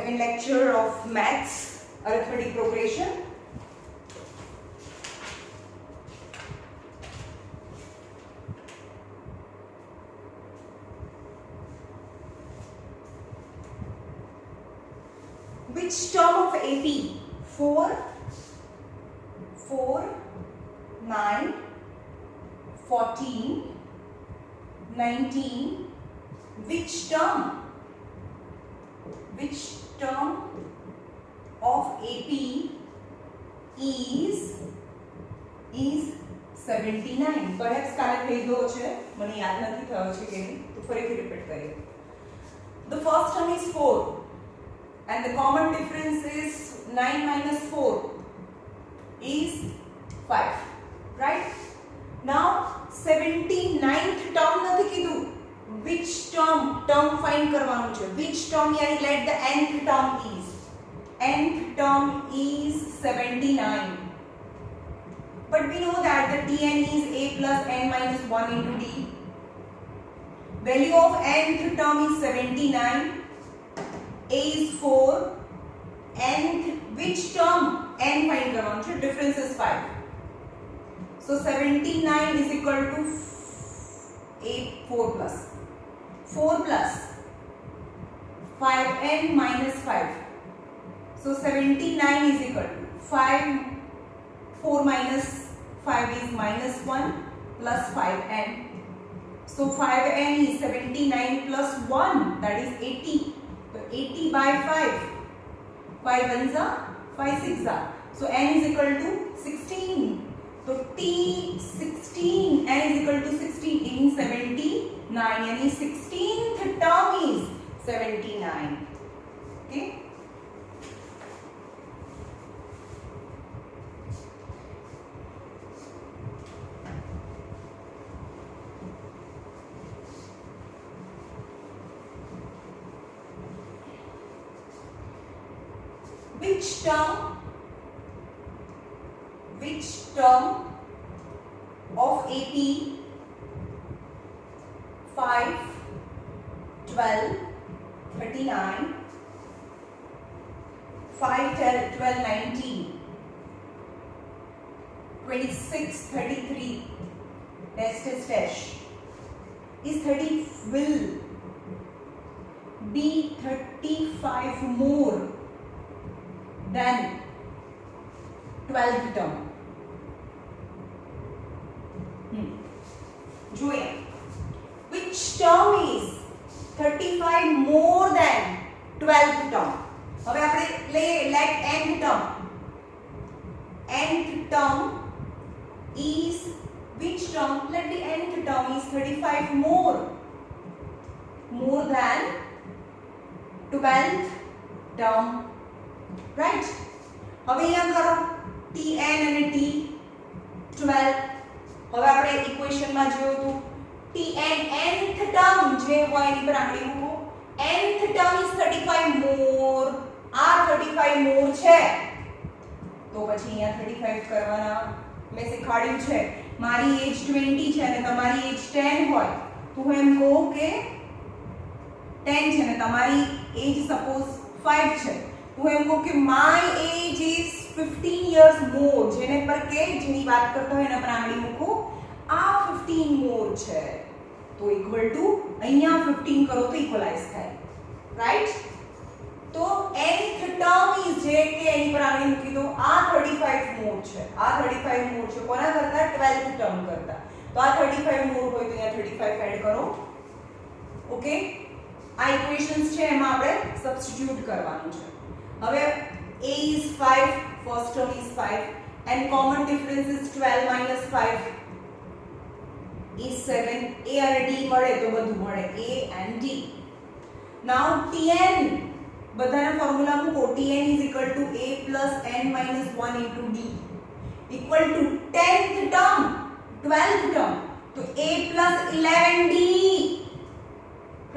second lecture of maths, arithmetic progression. Which term of AP? 4, 9, 14, 19. Which term of AP is 79? Perhaps કાલે થઈ ગયો છે, મને યાદ નથી થયો છે કે તો ફરીથી રિપીટ કરીએ. The first term is 4 and the common difference is 9 minus 4 is 5, right? Now 79th term નથી કીધું, which term find કરવાનું છે. Which term, yani let the nth term is 79, but we know that the Tn is a plus n minus 1 into d. Value of nth term is 79, a is 4, nth which term n find करवाना है, difference is 5. So 79 is equal to 4 plus 5n minus 5. So 79 is equal to 4 minus 5 is minus 1 plus 5n. So 5n is 79 plus 1, that is 80. So 80 by 5. 5 ones are 5 6 are. So n is equal to 16. So T16, n is equal to 16 in 79. Yani 16th term is 79. Okay. Which term of AP 5, 12, 39, 5, 12, 19, 26, 33, test is dash, is 30 will be 35 more than 12th term. જોઈએ which term is 35 more than 12th term. હવે આપણે let nth term is which term, let the nth term is 35 more than 12th term, right? હવે અહીંયા કરો Tn અને T12. હવે આપણે equation માં જોયું હતું Tn nth ટર્મ જે હોય એની પર આંગળી મૂકો. nth ટર્મ is 35 more, આ 35 more છે તો પછી અહીંયા 35 કરવાના. મેં શીખવાડ્યું છે મારી એજ 20 છે અને તમારી એજ 10 હોય તો હું એમ કહું કે 10 છે અને તમારી એજ સપોઝ 5 છે તો હું એમ કહું કે my age is 15 years more. જેને પર કે જેની વાત કરતો હોય એના પર આંગળી મૂકો. આ 15 more છે તો ઇક્વલ ટુ અહીંયા 15 કરો તો ઇક્વલાઇઝ થાય, રાઈટ? તો nth ટર્મ ઇઝ જે કે એની પર આંગળી મૂકી દો. આ 35 more છે, આ 35 more છે કોના કરતા? 12th ટર્મ કરતા. તો આ 35 more હોય તો અહીંયા 35 એડ કરો. ઓકે, આ ઇક્વેશન્સ છે એમાં આપણે સબસ્ટિટ્યુટ કરવાનું છે. હવે a is 5, first term is 5 and common difference is 12 minus 5 is 7. a અને d મળે તો બધું મળે, a and d. now Tn બધાના ફોર્મ્યુલા મૂકો. Tn is equal to a plus n minus 1 into d equal to 10th term 12th term તો a plus 11d,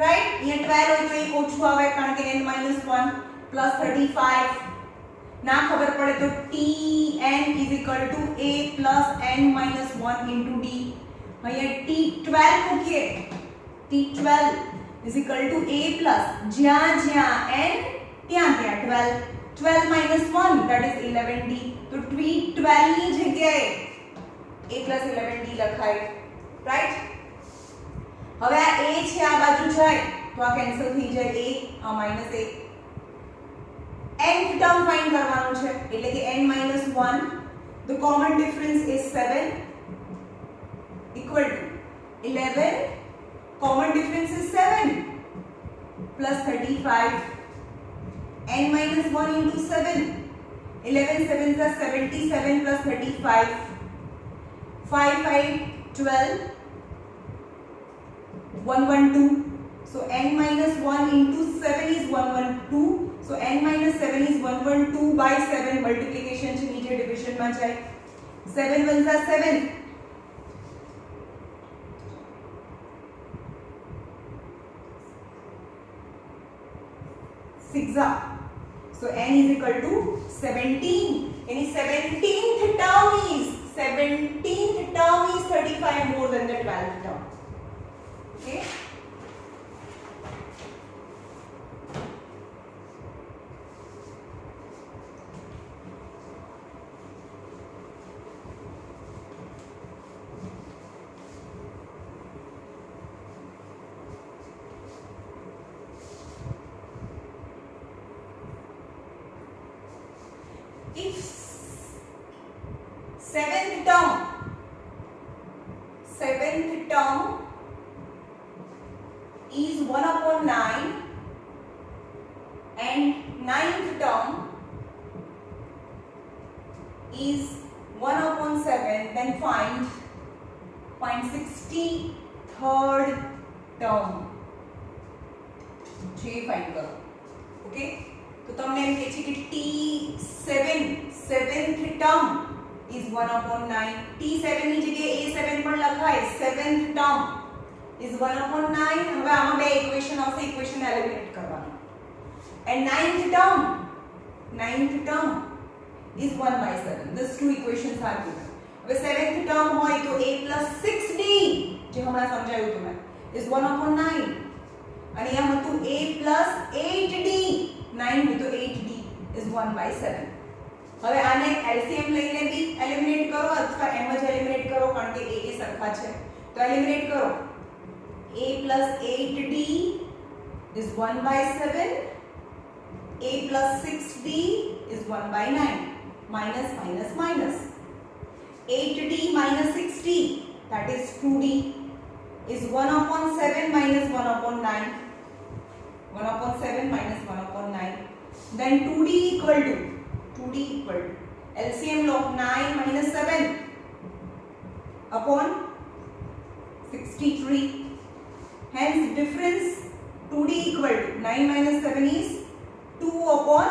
right? અહીંયા 12 હોય તો એક ઓછું આવે કારણ કે n minus 1 plus 35. ના ખબર પડે તો Tn is equal to a plus n minus 1 into d. અહીંયા T12 મૂકીએ. T12 is equal to a plus જ્યાં જ્યાં n ત્યાં 12 12 minus 1 that is 11d તો 12 ની જગ્યાએ a plus 11d લખાય રાઈટ હવે આ a છે આ બાજુ જાય તો આ કેન્સલ થઈ જાય a આ minus a nth term find કરવાનું છે એટલે કે n minus 1 the common difference is 7 equal to 11 common difference is 7 plus 35 n minus 1 into 7 11 7s are 77 plus 35 5 5 12 112 so n minus 1 into 7 is 112 so n minus 7 is 112 by 7 multiplication છે નીચે division માં જાય 7 1s are 7 6 are so n is equal to 17 any 17th term is 35 more than the 12th term okay if seventh term is 1 upon 9 and ninth term is 1 upon 7 then find 63rd term જે find કરો okay તો તમને એમ કહે છે કે seventh term is 1 upon 9 t7 ની જગ્યાએ a7 પણ લખાય seventh term is 1 upon 9 હવે આમાં બે ઇક્વેશન આવશે ઇક્વેશન એલિમિનેટ કરવાનું and ninth term is 1 by 7 these two equations are given હવે seventh term હોય તો a plus 6d જે હમણાં સમજાયું તમે is 1 upon 9 અને અહીંયા હતું a plus 8d 9 હોય તો 8d is 1 by 7 હવે આને LCM લઈને બી એલિમિનેટ કરો અથવા એમ જ એલિમિનેટ કરો કારણ કે a સરખા છે તો એલિમિનેટ કરો a plus 8d is 1 by 7 a plus 6d is 1 by 9 minus minus minus 8d minus 6d that is 2d is 1 upon 7 minus 1 upon 9 1 upon 7 minus 1 upon 9 then 2d equal to LCM log 9 minus 7 upon 63 hence difference 2d equal to 9 minus 7 is 2 upon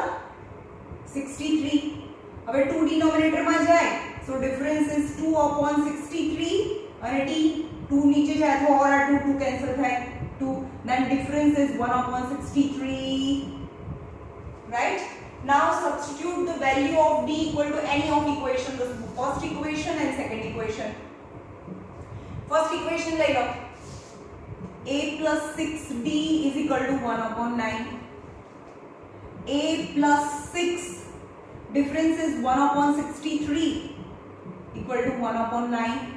63 હવે 2 denominator માં જાય so difference is 2 upon 63 અને d 2 નીચે જાય તો ઓર 2 cancel થાય 2 then difference is 1 upon 63 right now substitute the value of d equal to any of equation the first equation and second equation first equation ले लो a plus 6d is equal to 1 upon 9 a plus 6 difference is 1 upon 63 equal to 1 upon 9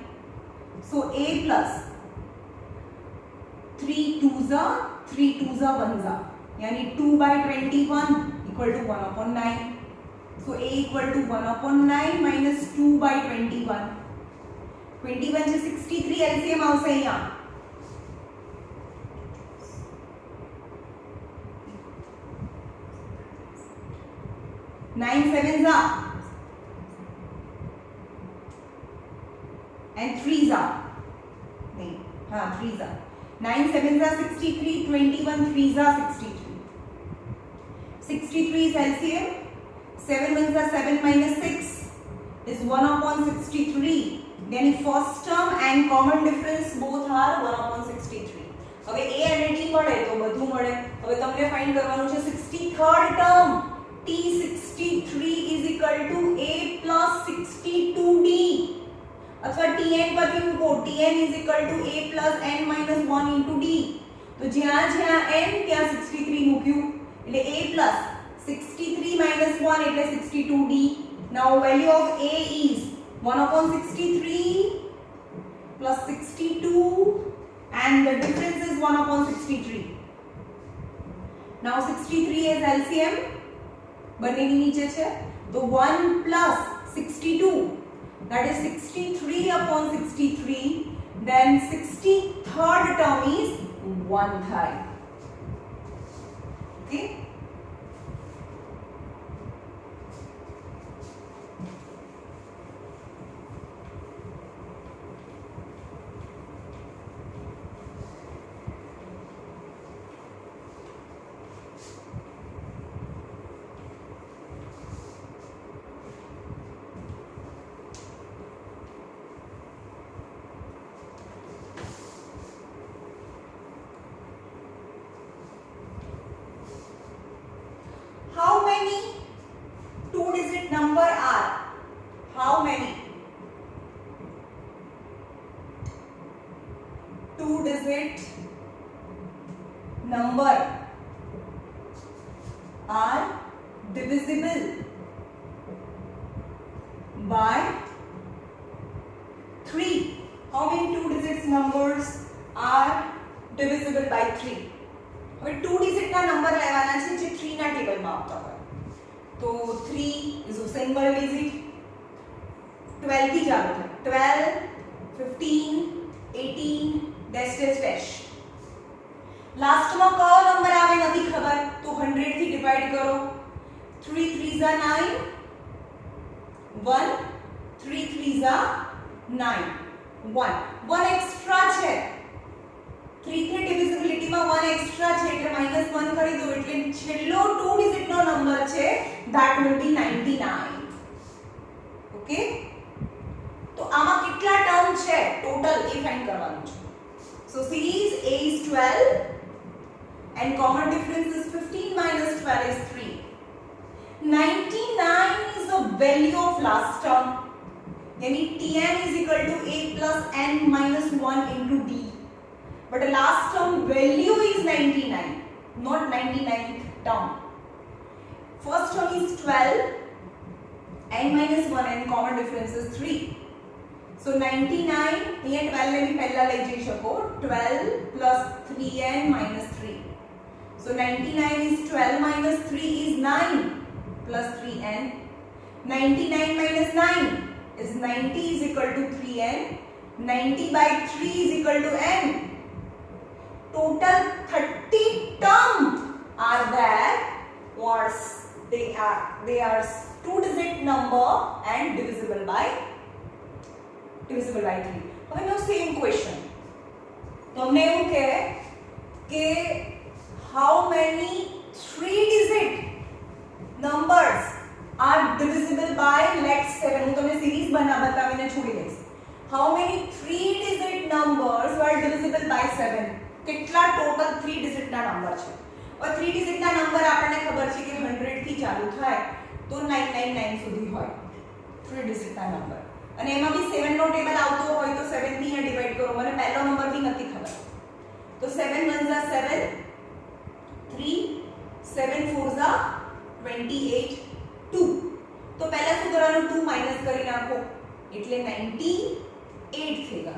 so a plus 3 2s are 1s are यानी 2 by 21 equal to 1 upon 9 so a equal to 1 upon 9 minus 2 by 21 21 છે 63 LCM આવશે અહીંયા 9 7s are and 3s are नहीं हाँ 3s are 9 7s are 63 21 3s are 63 63 is LCM 7 1s are 7 minus 6 is 1 upon 63 then first term and common difference both are 1 upon 63 હવે a અને d મળે તો બધું મળે હવે તમને ફાઇન્ડ કરવાનું છે 63rd term t63 is equal to a plus 62d अथवा tn પરથી મૂકો tn is equal to a plus n minus 1 into d તો જ્યાં જ્યાં n ત્યાં 63 મૂક્યું એટલે a plus 63 minus 1 એટલે 62D. Now value of A is 1 upon 63 plus 62 and the difference is 1 upon 63. Now 63 is LCM બંનેની નીચે છે તો 1 plus 62 that is 63 upon 63, then 63rd term is 1 થાય. Okay. How many two-digit number are? How many two-digit number are divisible by 3? How many two-digit numbers are divisible by 3? હવે 2 digit ના number લેવાના છે જે 3 ના ટેબલ માં આવતા હોય. તો 3 ઇઝ અ સિંગલ ડિજિટ. 12 થી ચાલુ થાય. 12 15 18 ડેશ ડેશ ડેશ. લાસ્ટ માં કયો નંબર આવે નથી ખબર તો 100 થી ડિવાઇડ કરો. 3 3s are 9 1 3 3s are 9 1 1 extra છે. 3 થી ડિવિઝિબિલિટી માં 1 એક્સ્ટ્રા છે એટલે -1 કરી દો એટલે છેલ્લો 2 ડિજિટ નો નંબર છે that will be 99. ઓકે તો આમાં કેટલા ટર્મ છે ટોટલ એ ફાઇન્ડ કરવાનું છે. સો series A is 12 and common difference is 15 minus 12 is 3. 99 is the value of last term, yani Tn is equal to A plus n minus 1 into D. But the last term value is 99, not 99th term. First term is 12, n minus 1 and common difference is 3. So 99, here 12 ને પહેલા લઈ જઈ શકો. 12 plus 3n minus 3. So 99 is 12 minus 3 is 9 plus 3n. 99 minus 9 is 90 is equal to 3n. 90 by 3 is equal to n. Total 30 terms are there. What they are two digit number and divisible by 3. હવે નો same question તમને એવું કહે કે how many 3 digit numbers are divisible by let's 7. હું તમને series બતાવીને છોડી દઈશ. how many 3 digit numbers are divisible by 7? કેટલા ટોટલ 3 ડિજિટ ના નંબર છે. હવે 3 ડિજિટ ના નંબર આપણને ખબર છે કે 100 થી ચાલુ થાય તો 999 સુધી હોય 3 ડિજિટ ના નંબર. અને એમાં બી 7 નો ટેબલ આવતો હોય તો 7 થી અહીંયા ડિવાઇડ કરો. મને પહેલો નંબર બી નથી ખબર તો 7 1s are 7 3 7 4s are 28 2. તો પહેલા શું કરવાનું 2 માઈનસ કરી નાખો એટલે 98 થયેगा.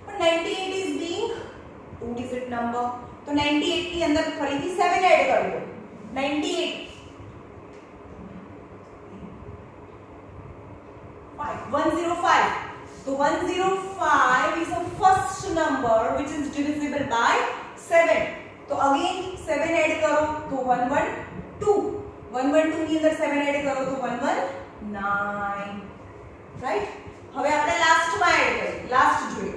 પણ 98 is being two digit number. तो 98 की अंदर फरीથી 7 ऐड कर दो. 98 105. तो 105 is the first number which is divisible by 7. तो again 7 ऐड करो तो 112. 112 ની અંદર 7 ऐड करो तो 119. राइट. હવે આપણે લાસ્ટ માં એડ કરીએ. લાસ્ટ જોઈએ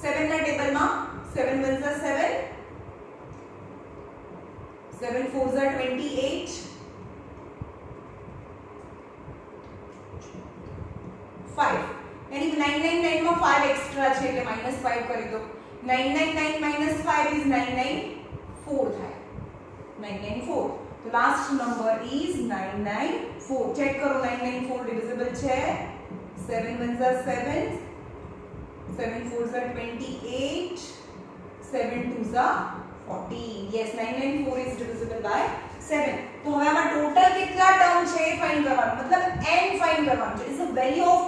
7 ના ટેબલ માં 7 1s are 7 7 4s are 28 5 यानी 999 માં 5 એક્સ્ટ્રા છે એટલે -5 કરી દો. 999 minus 5 is 994 થાય. 994. તો લાસ્ટ નંબર is 994. ચેક કરો 994 ડિવિઝિબલ છે. 7 1s are 7 7 4s are 28 7 2s are 40. Yes, 994 is divisible by 7 તો હવે આમાં ટોટલ કેટલા ટર્મ છે એ ફાઇન્ડ કરવાનું મતલબ n ફાઇન્ડ કરવાનું છે. Is the value of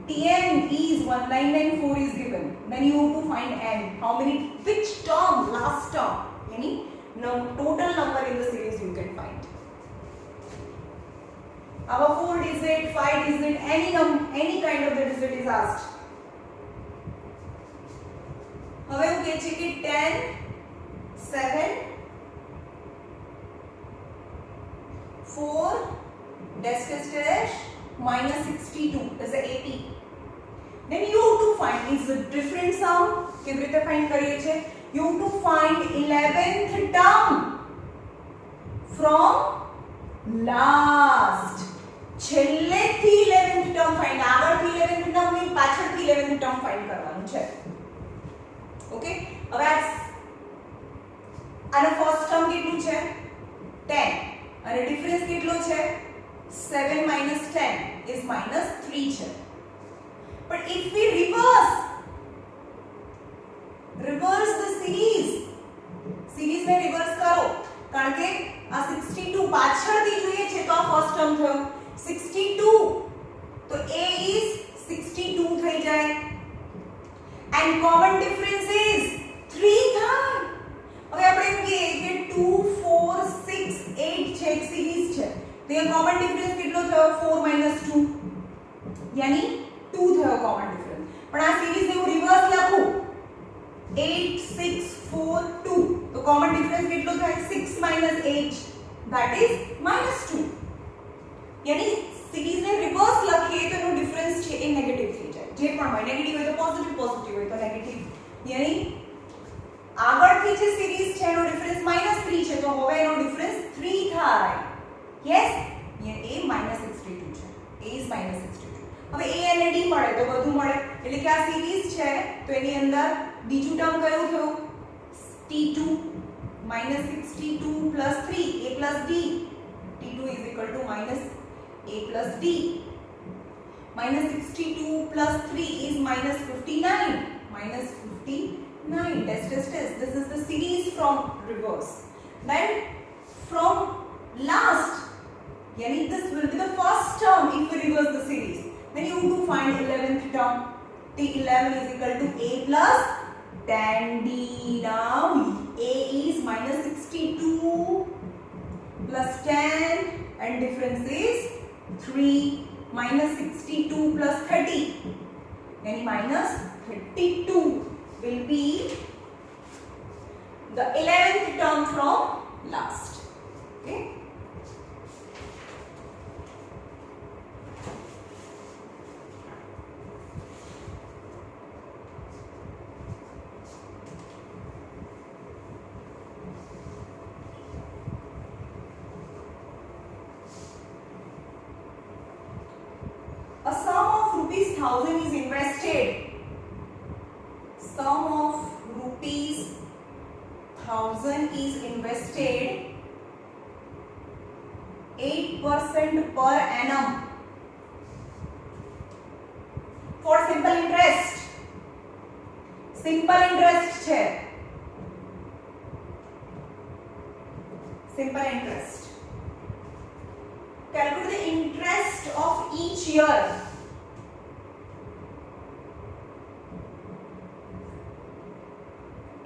tn is 1994 is given. Then you have to find n. How many, which term, last term, any total number in the series you can find. Our 4 digit, 5 digit, any kind of the digit is asked. હવે હું કહે છે કે 10 7 4 dash dash dash minus 62 is 80. Then you have to find is a different sum. કેવી રીતે find કરીએ છે? You have to find 11th term from last. છેલ્લેથી 11th term find. આગળથી 11th term ની પાછળથી 11th term find કરવાનું છે. Okay, હવે આનો ફર્સ્ટ ટર્મ કેટલું છે? 10 અને ડિફરન્સ કેટલો છે? 7 minus 10 is minus 3 છે. But if we reverse the series ને reverse કરો કારણ કે આ 62 પાછળથી જોઈએ છે તો આ ફર્સ્ટ ટર્મ થયો 62 તો a is 62 થઈ જાય and common difference is 3 થાય. હવે આપણે એમ કહીએ કે 2 4 6 8 છે એક સિરીઝ છે તો એ કોમન ડિફરન્સ કેટલો થયો 4 2 यानी 2 થયો કોમન ડિફરન્સ. પણ આ સિરીઝ ને હું રિવર્સ લખું 8 6 4 2 તો કોમન ડિફરન્સ કેટલો થાય 6 8 that is -2. यानी સિરીઝ ને રિવર્સ લખીએ તો એનો ડિફરન્સ છે એ નેગેટિવ થઈ જાય. જે પણ હોય નેગેટિવ હોય તો પોઝિટિવ હોય તો નેગેટિવ. यानी આગળથી જે સિરીઝ છે એનો ડિફરન્સ -3 છે તો હવે એનો ડિફરન્સ 3 થાય. યસ ये a -62 છે. a is -62. હવે a અને d મળે તો બધું મળે એટલે કે આ સિરીઝ છે તો એની અંદર બીજું ટર્મ કયું થયું t2 -62 + 3 a + d. t2 = -a + d. -62 + 3 is -59. -59 dash dash dash. This is the series from reverse. Then from last, yani this will be the first term if we reverse the series. Then you have to find 11th term. T11 is equal to a plus 10d. Now a is -62 plus 10 and difference is 3. -62 plus 30 yani -32 will be the 11th term from last. Okay. A sum of rupees 1000 is invested. Sum of rupees 1000 is invested 8% per annum for simple interest. Simple interest છે. Simple interest. Calculate the interest of each year.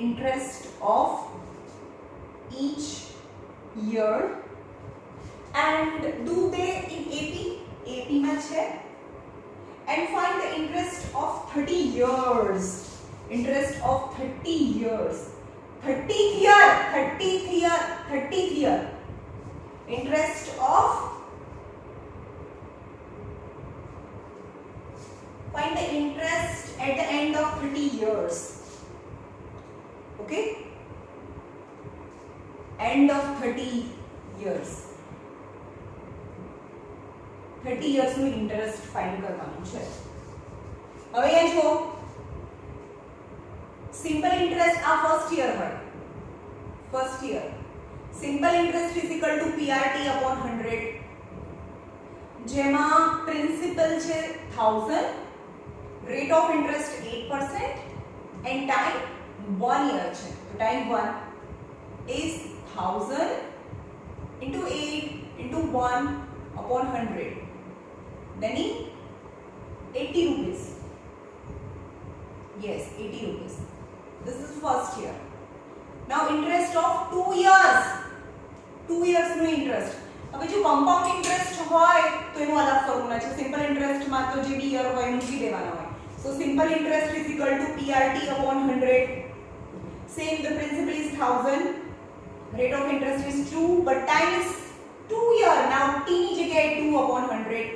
Interest of each year and do they in AP માં છે and find the interest of 30 years. Interest of 30 years. 30th year. Interest of find the interest at the end of 30 years. Okay, end of 30 years. 30 years નું interest find કરવાનું છે. હવે અહીંયા જો simple interest આ first year હોય. First year simple interest is equal to PRT upon 100 જેમાં principal છે 1000, rate of interest 8% and time 1 year છે. તો time 1 is 1000 into 8 into 1 upon 100, then 80 rupees. Yes, 80 rupees. This is first year. Now interest of 2 years. 2 years no interest. હવે જો compound interest હોય તો એનો અલગ ફોર્મ્યુલા છે. સિમ્પલ ઇન્ટરેસ્ટ માં તો જે બી યર હોય એ મૂકી દેવાનો હોય. So simple interest is equal to PRT upon 100. Same, the principal is 1000. Rate of interest is 2, but time is 2 year. Now t ની જગ્યાએ 2 upon 100.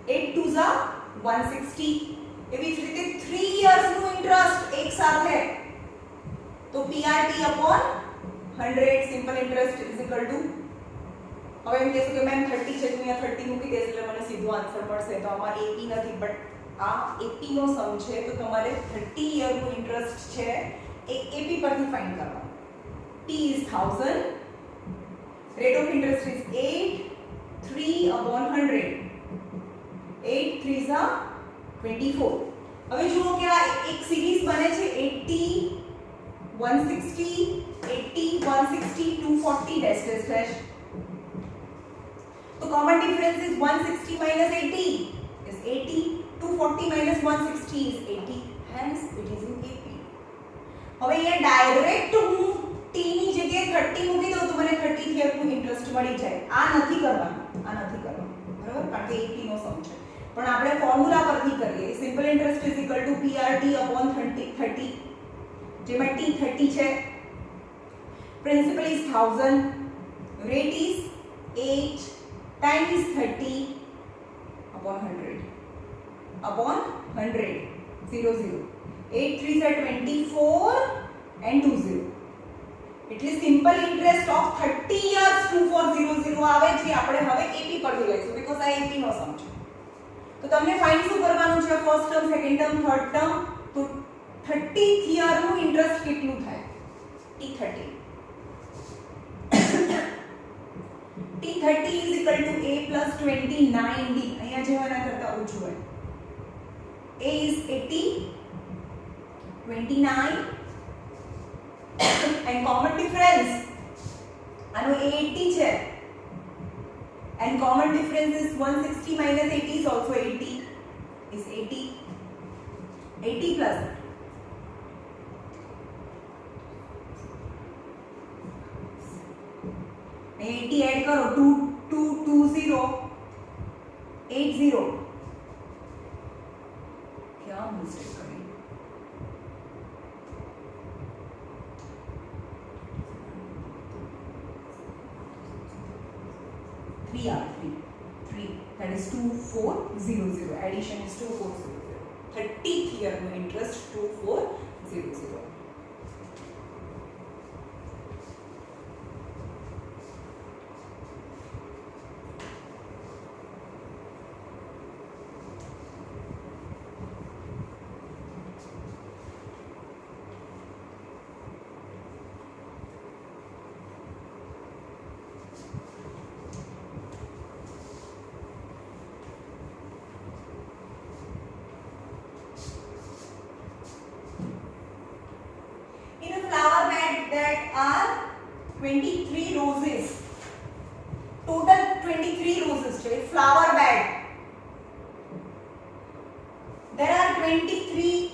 8 2s are 160. એવી જ રીતે 3 years નું ઇન્ટરેસ્ટ એક સાથે તો PRT upon 100 simple interest is equal to, હવે એમ કહેશો કે મેમ 30 છે તો અહીંયા 30 મૂકી દેશ એટલે મને સીધો આન્સર મળશે. તો આમાં AP નથી, બટ આ AP નો સમ છે તો તમારે 30 યર નું ઇન્ટરેસ્ટ છે એ AP પરથી ફાઇન્ડ કરવાનું. T is 1000, rate of interest is 8, 3 upon 100. 8 3s are 24. હવે જુઓ કે આ એક સિરીઝ બને છે 80 160 80 160 240 dash dash dash. So common difference is 160 minus 80 is 80, 240 minus 160 is 80, hence it is in AP. હવે અહીંયા ડાયરેક્ટ હું t ની જગ્યાએ 30 મૂકી દઉં તો મને 30 યર નું ઇન્ટરેસ્ટ મળી જાય. આ નથી કરવાનું, બરાબર, કારણ કે AP નો સમ છે. પણ આપણે ફોર્મ્યુલા પરથી કરીએ. Simple interest is equal to PRT upon 30, જેમાં t 30 છે. Principal is 1000, rate is 8, time is 30 upon 100 0 0. 8 3s are 24 and 20. એટલે સિમ્પલ ઇન્ટરેસ્ટ ઓફ 30 years 2400 આવે છે. આપણે હવે AP પરથી લઈશું બીકોઝ આ AP નો સમ છે. તો તમને ફાઇન્ડ શું કરવાનું છે? First term, second term, third term. તો 30th યર નું ઇન્ટરેસ્ટ કેટલું થાય? T30. T30 is equal to A plus 29D. અહીંયા જેવાના કરતા ઓછું હોય. A is 80, 29 and common difference. આનો A 80 છે and common difference is 160 minus 80 is also 80 is 80. 80 plus 80 add करो 2220 80. क्या मिस्टेक करी? 3 that is 2400. Addition is 2400. 30th year no interest 2400. That are 23 roses. Total 23 roses. Flower bed. There are 23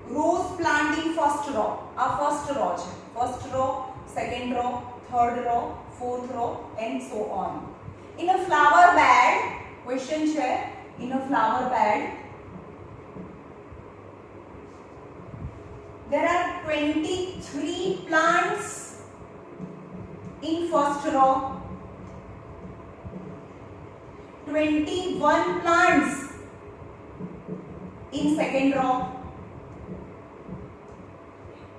rose plant in first row. Our first row. First row, second row, third row, fourth row, and so on. In a flower bed, question है. In a flower bed, there are 23 plants in first row, 21 plants in second row,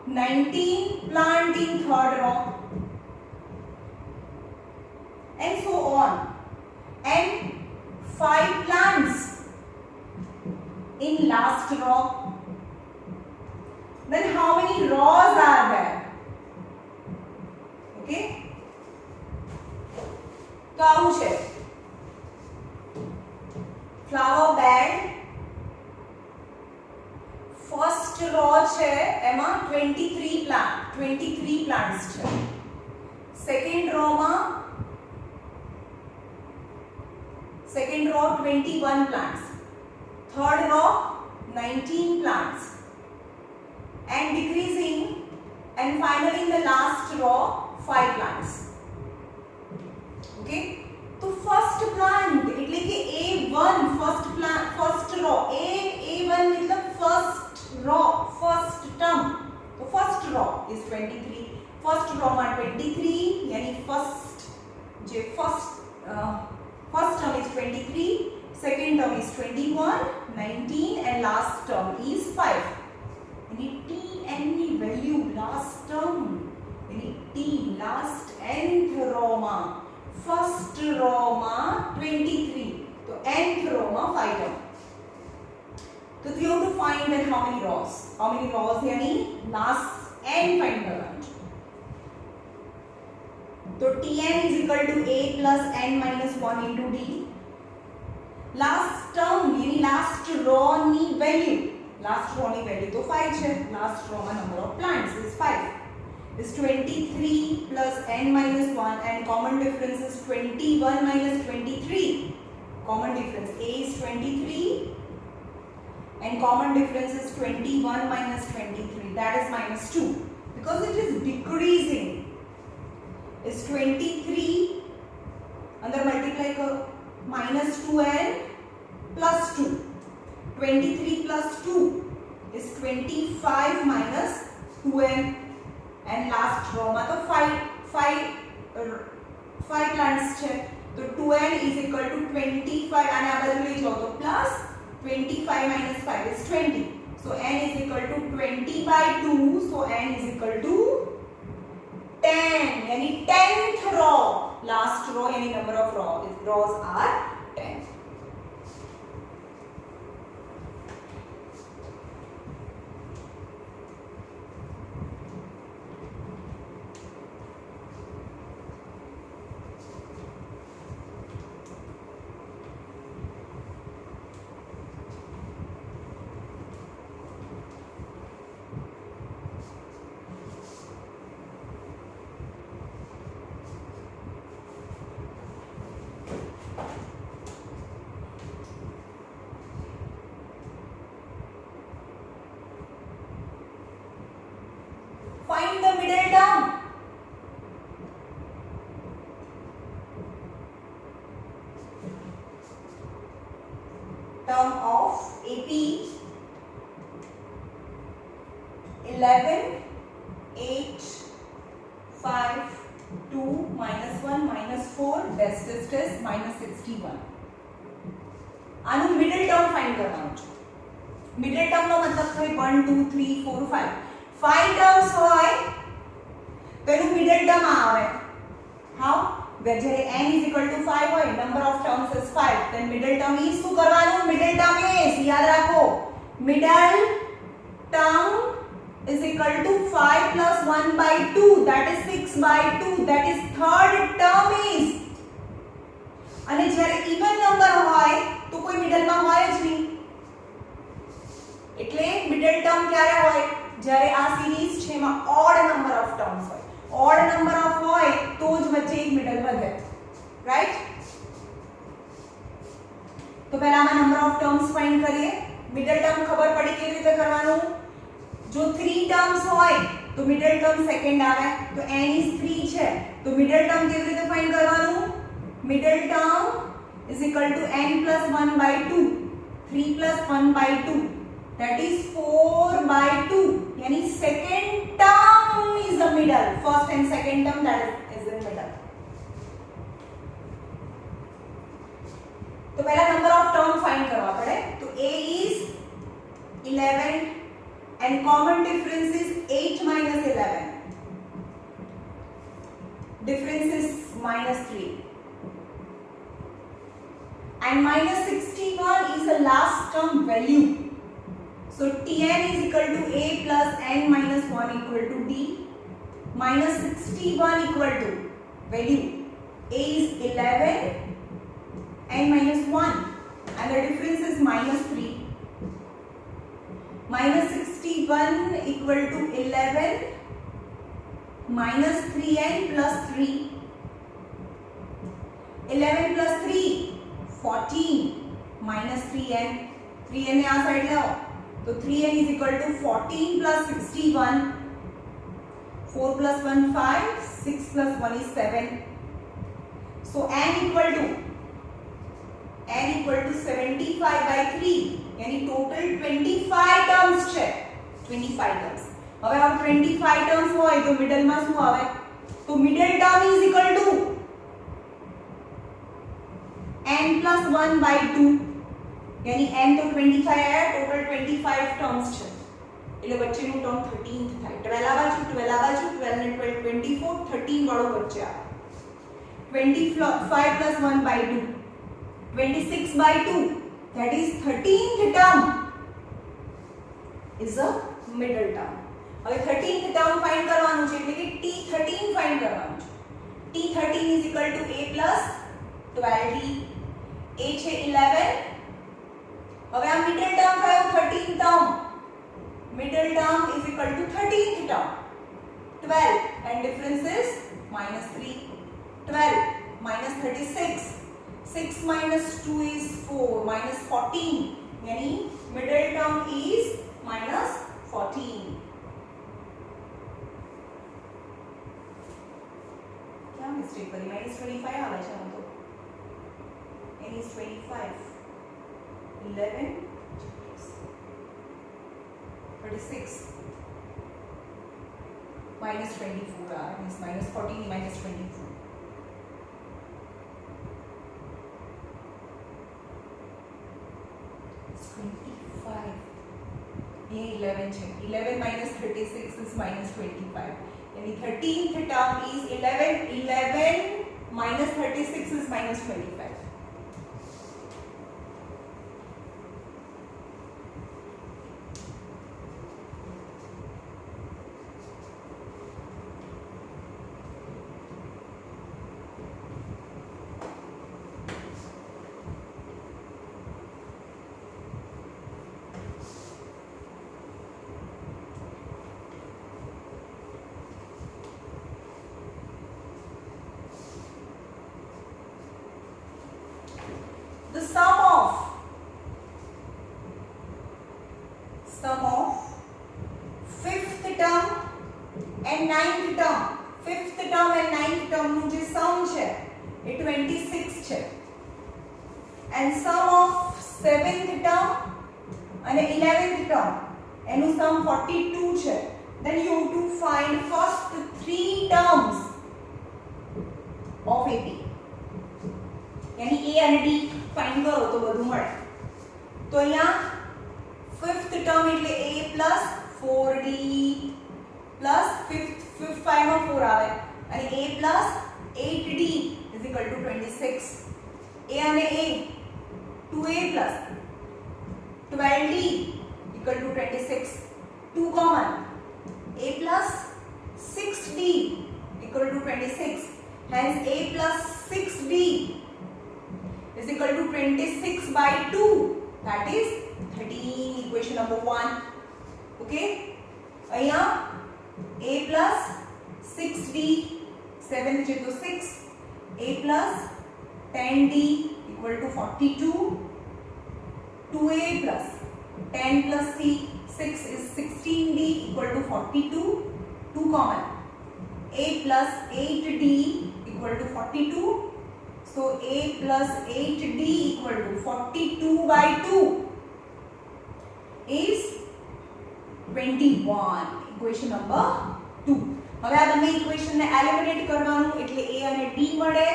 19 plants in third row, and so on, and 5 plants in last row. Then how many rows are there? Okay. તો આવું છે flower bed. First row છે એમાં 23 plants છે. Second row માં second row 21 plants, third row 19 plants, and decreasing, and finally in the last row 5 plants. Okay, तो first plant એટલે કે A1 first row, A1 मतलब first row, first term, तो first row is 23, first row માં 23 यानी first જે first term is 23, second term is 21, 19 and last term is 5. यानी Tn ની value last term, यानी T last nth row માં, first row માં 23, तो nth row માં 5 term. So you have to find that how many rows यानी last n find करना. तो Tn is equal to A plus n minus 1 into D. Last term यानी last row ની value तो 5 છે. Last row માં number of plants is 5. Is 23 plus n minus 1 and common difference is 21 minus 23. Common difference A is 23 and common difference is 21 minus 23, that is minus 2 because it is decreasing. Is 23 अंदर multiply करो minus 2n plus 2, 23 plus 2 is 25 minus 2n and last row में तो 5 plants છે तो 2n is equal to 25 અને આ બાજુ લઈ જાઓ તો plus 25 minus 5 is 20, so n is equal to 20 by 2, so n is equal to 10 यानी 10th row, last row यानी number of rows are 10. Find the middle term. Term of AP 11, 8, 5, 2, minus 1, minus 4, test, minus 61. આનું middle term find કરવાનું છે. Middle term નો મતલબ થાય 1, 2, 3, 4, 5. 5 terms હોય તો એનું middle term આવે. How? જ્યારે n is equal to 5 હોય, number of terms is 5, then middle term is શું કરવાનું? Middle term is યાદ રાખો, middle term is equal to 5 plus 1 by 2, that is 6 by 2, that is third term is. અને જ્યારે even number હોય તો કોઈ middle માં હોય જ નહીં. એટલે middle term ક્યારે હોય? જ્યારે આ સિરીઝ છે એમાં ઓડ નંબર ઓફ ટર્મ્સ હોય, ઓડ નંબર ઓફ હોય તો જ વચ્ચે એક મિડલ વધે, રાઈટ? તો પહેલા આમાં નંબર ઓફ ટર્મ્સ ફાઇન્ડ કરીએ. મિડલ ટર્મ ખબર પડી કેવી રીતે કરવાનું? જો 3 ટર્મ્સ હોય તો મિડલ ટર્મ સેકન્ડ આવે, તો n is 3 છે તો મિડલ ટર્મ કેવી રીતે ફાઇન્ડ કરવાનું? Middle term is equal to n plus 1 by 2, 3 plus 1 by 2, that is 4 by 2, यानी second term is the middle, first and second term that is in middle. तो पहला number of term find करवा पड़े. तो A is 11 and common difference is 8 minus 11, difference is minus 3, and minus 61 is the last term value. So Tn is equal to A plus n minus 1 equal to D, minus 61 equal to value A is 11 n minus 1 and the difference is minus 3. Minus 61 equal to 11 minus 3n plus 3. 11 plus 3 14 minus 3n, 3n ने आ side ले आओ तो 3n is equal to 14 plus 61, 4 plus 1 5, 6 plus 1 is 7. So n equal to 75 by 3 यानी total 25 terms છે, 25 terms. હવે આ 25 terms હોય તો મિડલ માં શું આવે? તો middle term is equal to n plus 1 by 2 यानी n तो 25 है, टोटल 25 टर्म्स છે એટલે વચ્ચેનું ટર્મ 13th થાય. 12 આ બાજુ 12 ને 12 24, 13 વાળો વચ્ચે આવે. 25 plus 1 by 2, 26 by 2, that is 13th term is a middle term. હવે 13th term ફાઇન્ડ કરવાનું છે એટલે કે T13 ફાઇન્ડ કરવાનું છે. T13 is equal to a plus 12t. a છે 11. હવે આ મિડલ ટર્મ થયો 13th term. Middle term is equal to 13th term. 12 and difference is minus 3. 12 minus 36. 6 minus 2 is 4 minus 14. यानी middle term is minus 14. क्या mistake करी? minus 25 आवे છે આમ તો. n is 25. 11 36 minus 24 means minus 14 minus 24. It's 25. ये 11 છે. 11 minus 36 is minus 25. यानी 13th term is 11. 11 minus 36 is minus 25. The sum of fifth term and ninth term, fifth term and ninth term નું જે sum છે એ 26 છે, and sum of seventh term અને 11th term એનું sum 42 છે. Then you have to find first three terms of AP. यानी a અને d find करो तो બધું મળે. તો અહીંયા ફિફ્થ ટર્મ એટલે a plus 4d plus fifth 5 માં 4 આવે અને a plus 8d is equal to 26. a અને a 2a plus 12d equal to 26. 2 common. a plus 6d equal to 26. Hence a plus 6d is equal to 26 by 2, that is 13. Equation number 1. Okay, અહીંયા a plus 6d 7 છે તો 6, a plus 10d equal to 42, 2a plus 10 plus c 6 is 16d equal to 42, 2 common. a plus 8d equal to 42. So a plus 8d equal to 42 by 2 is 21. Equation number 2. હવે આ તમે equation ને eliminate કરવાનું એટલે a અને d મળે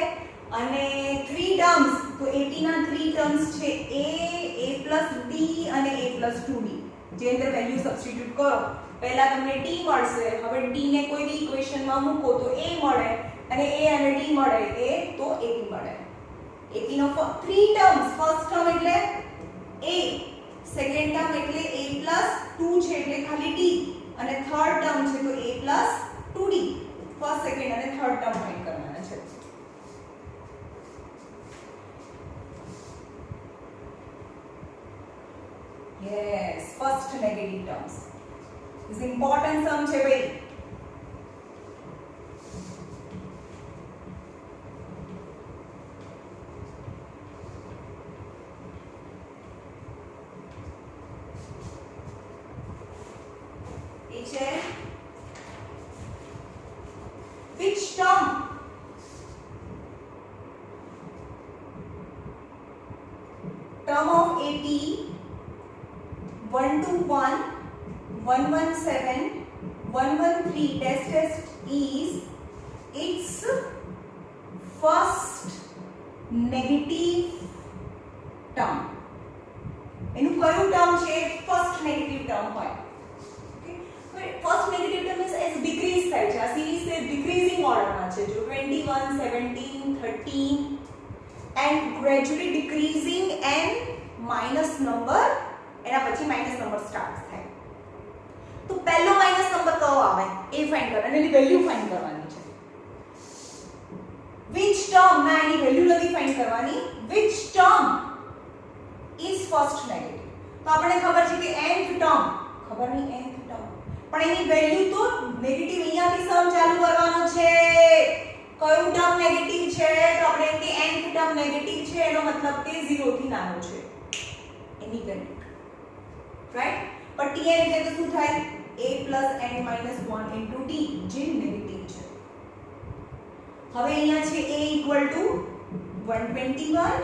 અને 3 terms તો AP ના 3 ટર્મ્સ છે a plus d અને a plus 2d. જે અંદર વેલ્યુ સબસ્ટિટ્યુટ કરો પહેલા તમને d મળશે. હવે d ને કોઈ બી ઇક્વેશન માં મૂકો તો a મળે અને a અને d મળે એ તો AP મળે. AP નો 3 ટર્મ્સ, ફર્સ્ટ ટર્મ એટલે a, સેકન્ડ ટર્મ એટલે a plus 2 છે એટલે ખાલી d અને થર્ડ ટર્મ છે તો a plus 2d. First, second અને થર્ડ ટર્મ ફાઇન્ડ કરવાના છે. yes, first negative terms is important sum છે ભાઈ. 121, 117, 113 test is its first negative term. એનું કયું ટર્મ છે? ફર્સ્ટ નેગેટિવ ટર્મ હોય. Okay, first negative term is as decrease થાય છે. આ સિરીઝ છે ડિક્રીઝિંગ ઓર્ડરમાં છે. જો 21, 17, 13 and gradually decreasing and minus number, એના પછી માઇનસ નંબર સ્ટાર્ટ થાય. તો પહેલો માઇનસ નંબર કયો આવે એ ફાઇન્ડ કરવાનો, એની વેલ્યુ ફાઇન્ડ કરવાની છે. which term, ના એની વેલ્યુ નથી ફાઇન્ડ કરવાની, which term is first negative. તો આપણને ખબર છે કે nth term, ખબર નહીં nth term, પણ એની વેલ્યુ તો નેગેટિવ અહીંયાથી સમ ચાલુ કરવાનો છે. કયું ટર્મ નેગેટિવ છે? તો આપણે કે nth ટર્મ નેગેટિવ છે, એનો મતલબ કે 0 થી નાનો છે એની વેલ્યુ, રાઈટ? પણ t n એટલે તો શું થાય? a plus n minus 1 into t, જે નેગેટિવ છે. હવે અહીંયા છે a equal to 121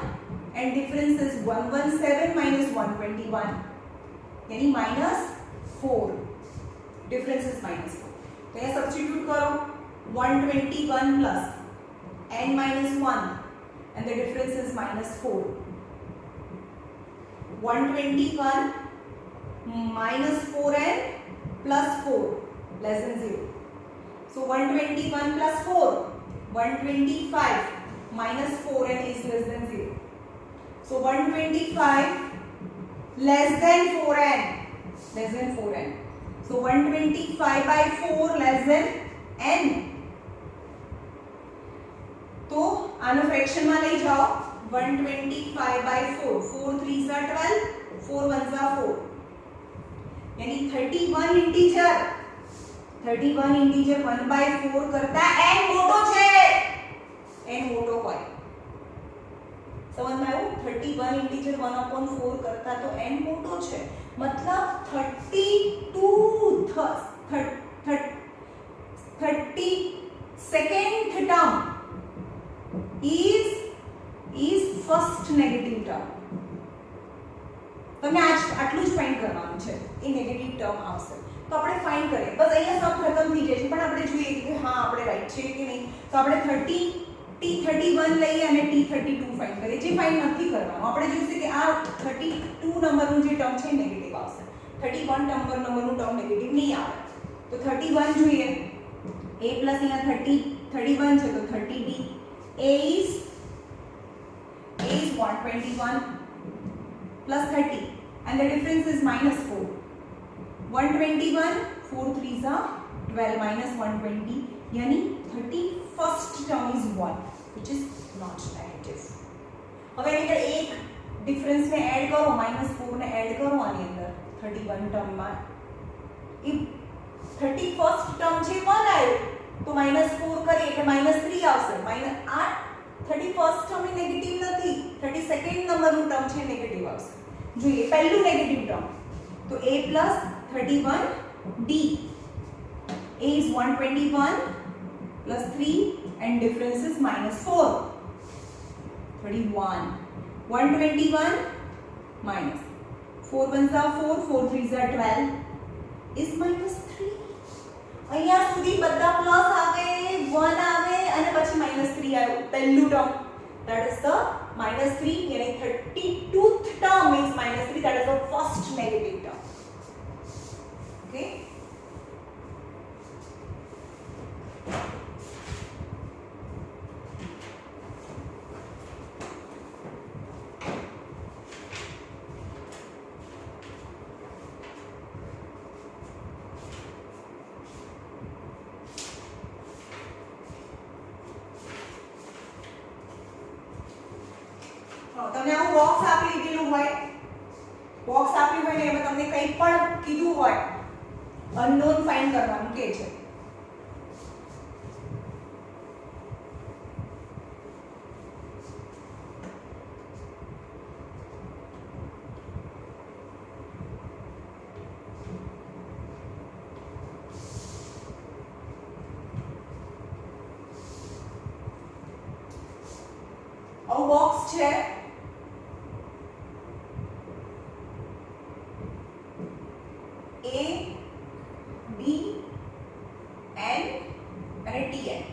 and difference is 117 minus 121, यानी -4. difference is -4. तो यहाँ substitute करो 121 plus n minus 1 and the difference is -4. 121 minus 4n plus 4 less than 0. So 121 plus 4, 125 minus 4n is less than 0. So 125 less than 4n, less than 4n. So 125 by 4 less than n. तो आनो fraction में ले जाओ 125 by 4, 4 3s are 12, 4 1s are 4, यानी 31 integer 1 by 4 करता n मोटो छे, n मोटो होय. समझ में आयो? 31 इंटीजर 1/4 करता तो n मोटो छे, मतलब 32nd term is first negative term. તમને આટલું જ ફાઇન્ડ કરવાનું છે, એ નેગેટિવ ટર્મ આવશે તો આપણે ફાઇન્ડ કરીએ. બસ અહીંયા સમ ખતમ થઈ જાય છે, પણ આપણે જોઈએ કે હા આપણે રાઈટ છે કે નહીં. તો આપણે T31 લઈએ અને T32 ફાઇન્ડ કરીએ. જે ફાઇન્ડ નથી કરવાનું, આપણે જોઈશે કે આ 32 નંબરનું જે ટર્મ છે નેગેટિવ આવશે, 31 નંબરનું ટર્મ નેગેટિવ નહીં આવે. તો 31 જોઈએ, a પ્લસ અહીંયા 31 છે તો 30d, a is 121 plus 30 and the difference is -4. 121 4 3s are 12 minus 120, यानी 31st term is 1 which is not negative. હવે એની અંદર એક ડિફરન્સ ને એડ કરો, -4 ને એડ કરો આની અંદર 31 ટર્મ માં. if 31st ટર્મ છે 1 આવ્યો તો -4 કરીએ એટલે -3 આવશે. આ 31st ટર્મ એ નેગેટિવ નથી, 32nd નંબરનું ટર્મ છે નેગેટિવ આવશે. જોઈએ પહેલું નેગેટિવ ટર્મ તો a plus 31d, a is 121 plus 3 and difference is -4, 31. 121 minus 4 1s are 4, 4 3s are 12 is -3. અહીંયા સુધી બધા પ્લસ આવે, 1 આવે અને પછી -3 આવ્યો પહેલું ટર્મ, that is the -3, यानी 32th term means -3, that is the first negative term. Okay, તમને આવું બોક્સ આપી દીધેલું હોય, બોક્સ આપ્યું હોય ને એમાં તમને કંઈ પણ કીધું હોય, અનનોન ફાઇન્ડ કરવાનું કે છે. આવું બોક્સ છે n અને tn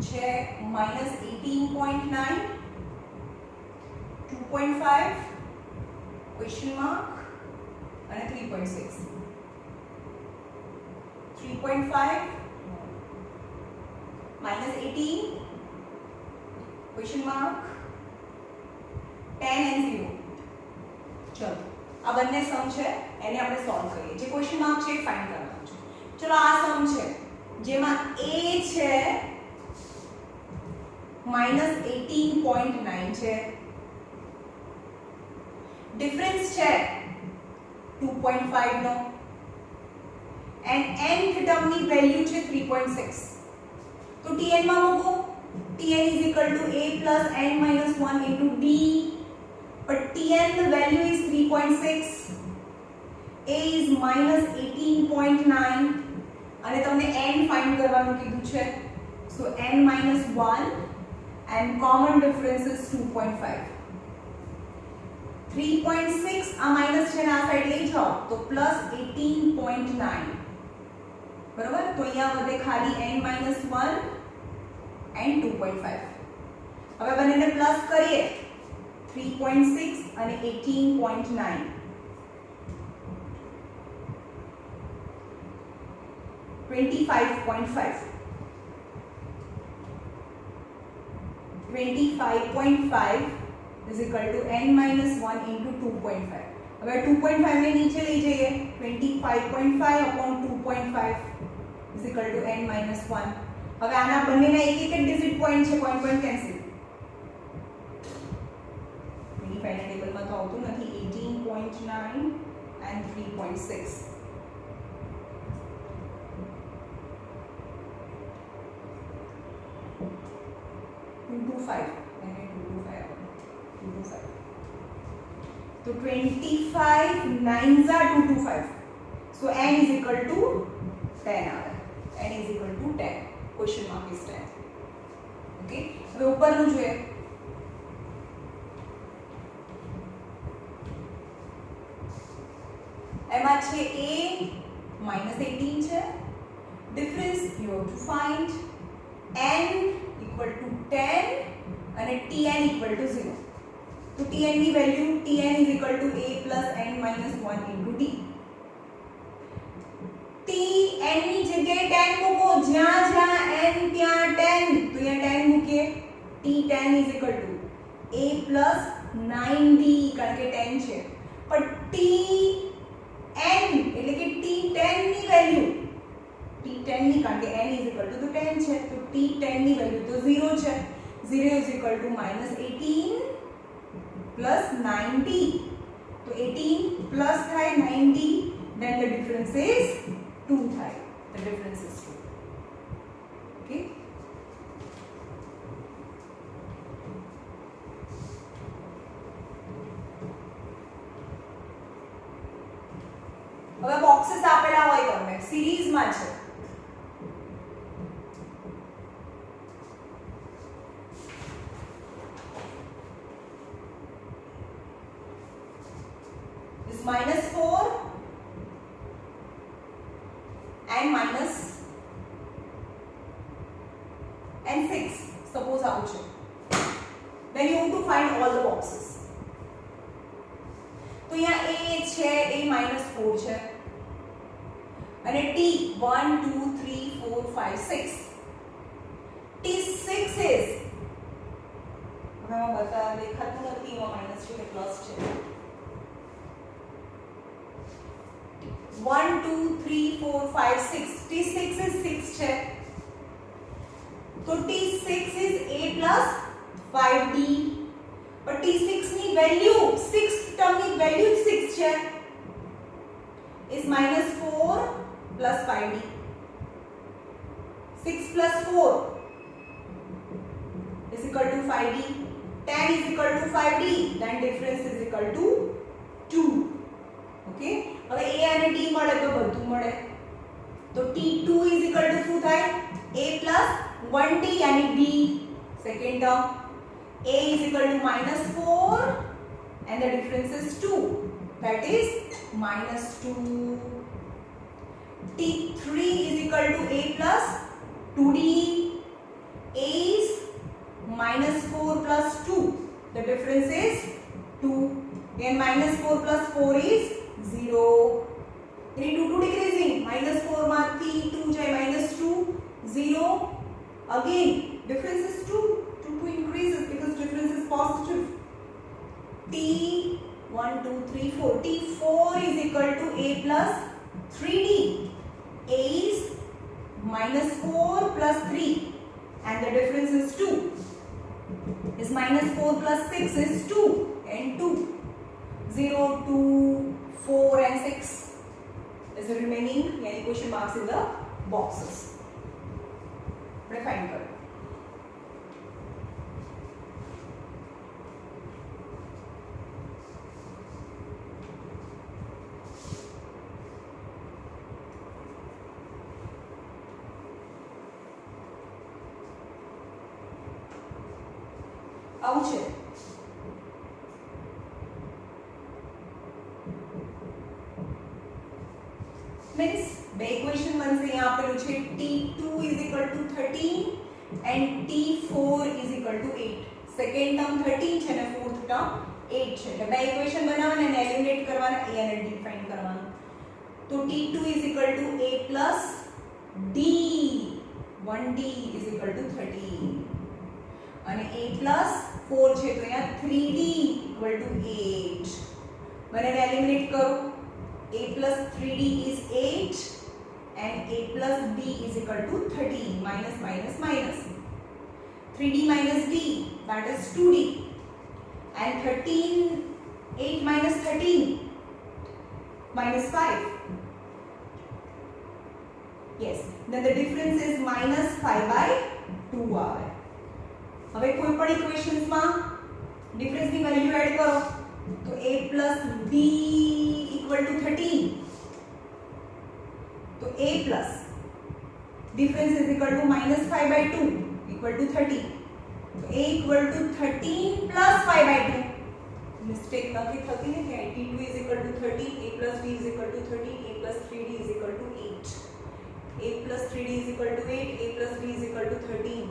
છે -18.9 2.5 question mark અને 3.6 3.5 -18 question mark 10 and 0 ચલો આ બંને સમ છે એને આપણે સોલ્વ કરીએ જે ક્વેશ્ચન માર્ક છે એ ફાઇન્ડ કરવાનું છે ચલો આ સમ છે જેમાં a છે -18.9 છે ડિફરન્સ છે 2.5 નો એન્ડ nth ટર્મની વેલ્યુ છે 3.6 તો tn માં મૂકો tn is equal to a plus n minus 1 into d but tn the value is 3.6 a is -18.9 અને તમને n ફાઇન્ડ કરવાનું કીધું છે so n minus 1 and common difference is 2.5 3.6 આ માઈનસ છે ને આ સાઈડ લઈ જાઓ તો +18.9 બરાબર તો અહીંયા વધે ખાલી n - 1 and 2.5 હવે બંનેને પ્લસ કરીએ 3.6 અને 18.9 25.5 25.5 is equal to n minus 1 into 2.5 હવે 2.5 ને નીચે લઈ જઈએ 25.5 upon 2.5 is equal to n minus 1 હવે આના બંનેના એક એક ડિજિટ પોઈન્ટ છે પોઈન્ટ કેન્સલ મિની ફાઇનલ ટેબલમાં તો આવતું નથી 18.9 and 3.6 225 तो 25 9s are 225 so n is equal to 10 આવે n is equal to 10 question mark is 10 okay હવે ઉપરનું જોઈએ એમાં છે a -18 છે difference you have to find n equal to 10 અને tn equal to 0 तो tn की value tn is equal to a plus n minus 1 into d tn ની જગ્યાએ 10 મૂકો જ્યાં જ્યાં n ત્યાં 10 તો અહીંયા 10 મૂકીએ t10 is equal to a plus 9d કારણ કે 10 છે પણ tn એટલે કે t10 ની વેલ્યુ t10 ની કારણ કે n is equal to 10 છે તો t10 ની વેલ્યુ તો 0 છે 0 is equal to -18 plus 9d तो 18 plus થાય 9d then the difference is 2 થાય the difference is 2 okay હવે બોક્सेस આપેલા હોય તમને સિરીઝ માં છે -4 and minus and 6 suppose out છે then you have to find all the boxes તો અહીંયા a છે a -4 છે અને t 1 2 3 4 5 6 t6 is હવે બતા દેખાતું નથી એમાં માઈનસ છે કે પ્લસ છે 1 2 3 4 5 6 t6 is 6 છે તો t6 is a plus 5d but t6 ની વેલ્યુ 6th ટર્મ ની વેલ્યુ 6 છે is -4 plus 5d 6 plus 4 is equal to 5d 10 is equal to 5d then difference is equal to 2 okay હવે a અને d મળે તો બધું મળે તો t2 is equal to શું થાય a plus 1d यानी d second term a is equal to -4 and the difference is 2 that is -2. T3 is equal to A plus 2D. A is -4 plus 2. The difference is 2. And -4 plus 4 is 0. 3 to 2 decreasing. -4 માંથી 2 જાય -2 0. Again difference is 2. 2 increases because difference is positive. T 1 2 3 4. T4 is equal to A plus 3D. A is -4 plus 3 and the difference is 2. Is -4 plus 6 is 2 and 2. 0, 2, 4 and 6 is the remaining yani question marks in the boxes. આપણે find કરો. આવું છે. Means બે equation બનશે. यहाँ આપેલું છે T2 is equal to 13 and T4 is equal to 8. Second term 13 છે અને ફોર્થ ટર્મ 8 છે. એટલે બે ઇક્વેશન બનાવવાના અને એલિમિનેટ કરવાના, A અને D ફાઇન્ડ કરવાનું. તો T2 is equal to A plus D. 1D is equal to 13 અને A plus 4 છે તો અહીંયા 3D equal to 8. બંનેને એલિમિનેટ કરો. A plus 3D is 8 and A plus D is equal to 13. Minus minus minus. 3D minus D, that is 2D. And 8 minus 13 minus 5. Yes, then the difference is minus 5 by 2 આવે. હવે કોઈ પણ equations માં difference ની value add કરો તો A plus B equal to 13. तो A plus difference is equal to minus 5 by 2 equal to 13. तो A equal to 13 plus 5 by 2. Mistake નથી થતી ને કે T2 is equal to 13, A plus B is equal to 13, A plus 3D is equal to 8. A plus 3D is equal to 8, A plus B is equal to 13.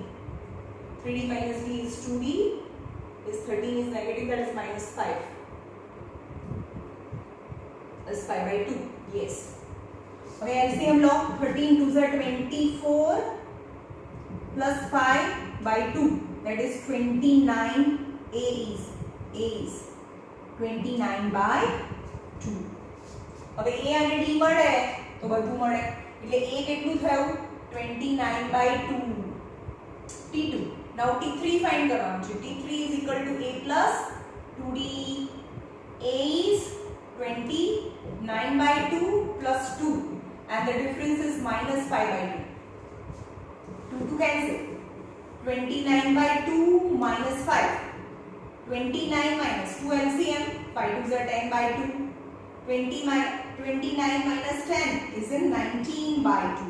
3D minus D is 2D, is 13 is negative, that is minus 5. Is 5 by 2. Yes. Okay, LCM low 13 2s are 24 plus 5 by 2, that is 29. A is 29 by 2. હવે A અને D મળે તો બધું મળે એટલે A કેટલું થયું 29 by 2. T2. Now T3 find કરવાનું છે. T3 is equal to A plus 2D. A is 29 by 2 plus 2 and the difference is minus 5 by 2. 2 to cancel. 29 by 2 minus 5. 29 minus 2 LCM. 5 2s are 10 by 2. 29 minus 10 is in 19 by 2.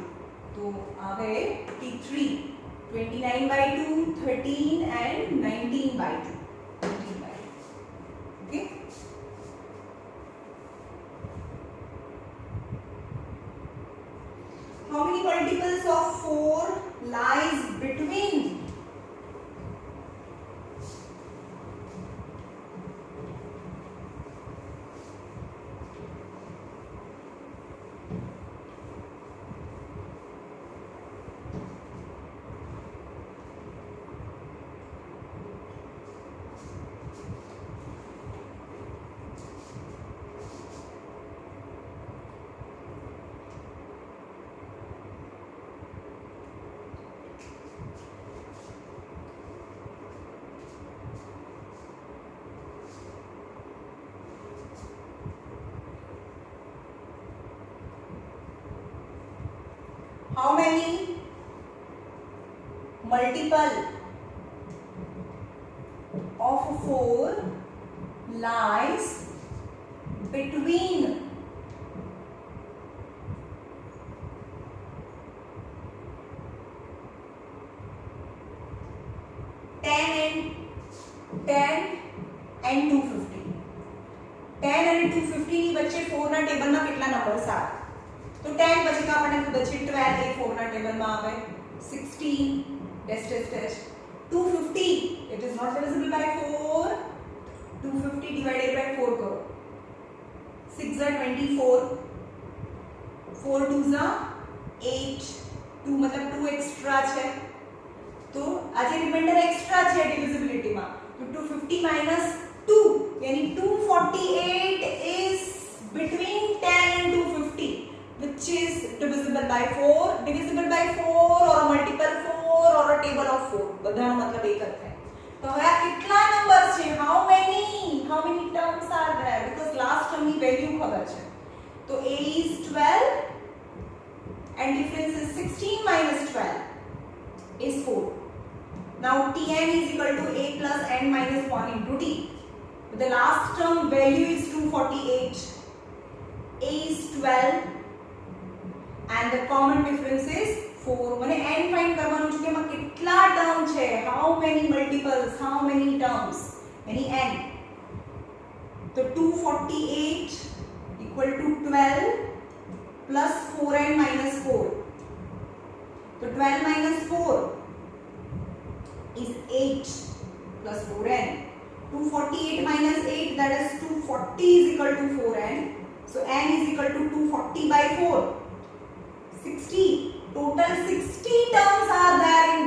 So હવે T3 29 by 2, 13 and 19 by 2. 19 by 2. Okay. How many multiples of 4 lies between? How many multiple of 4 lies between 10 and 250? 10 and 250 4 ના ટેબલમાં કેટલા numbers આવે તો 10 પછી તો આપણને ખબર છે 12 એ 4 ના ટેબલમાં આવે 16 test 250 it is not divisible by 4 250 divided by 4 करो 6 are 24 4 2 are 8 2 मतलब 2 एक्स्ट्रा છે तो આજે રિમાઇન્ડર એક્સ્ટ્રા છે ડિવિઝિબિલિટી માં तो 250 minus 2 यानी 248 is between 10 and 250 which is divisible by 4 divisible by 4 or a multiple 4 or a table of 4 બધાનો મતલબ એક જ થાય તો હવે આ કેટલા નંબર્સ છે how many terms are there because last term ની વેલ્યુ ખબર છે તો a is 12 and difference is 16 minus 12 is 4 now tn is equal to a plus n minus 1 into t but the last term value is 248 a is 12 and the common difference is 4 મને n find કરવાનું છે કે એમાં કેટલા term છે how many multiples how many terms any n तो 248 equal to 12 plus 4n minus 4 तो 12 minus 4 is 8 plus 4n 248 minus 8 that is 240 is equal to 4n so n is equal to 240 by 4 60 total 60 terms are there in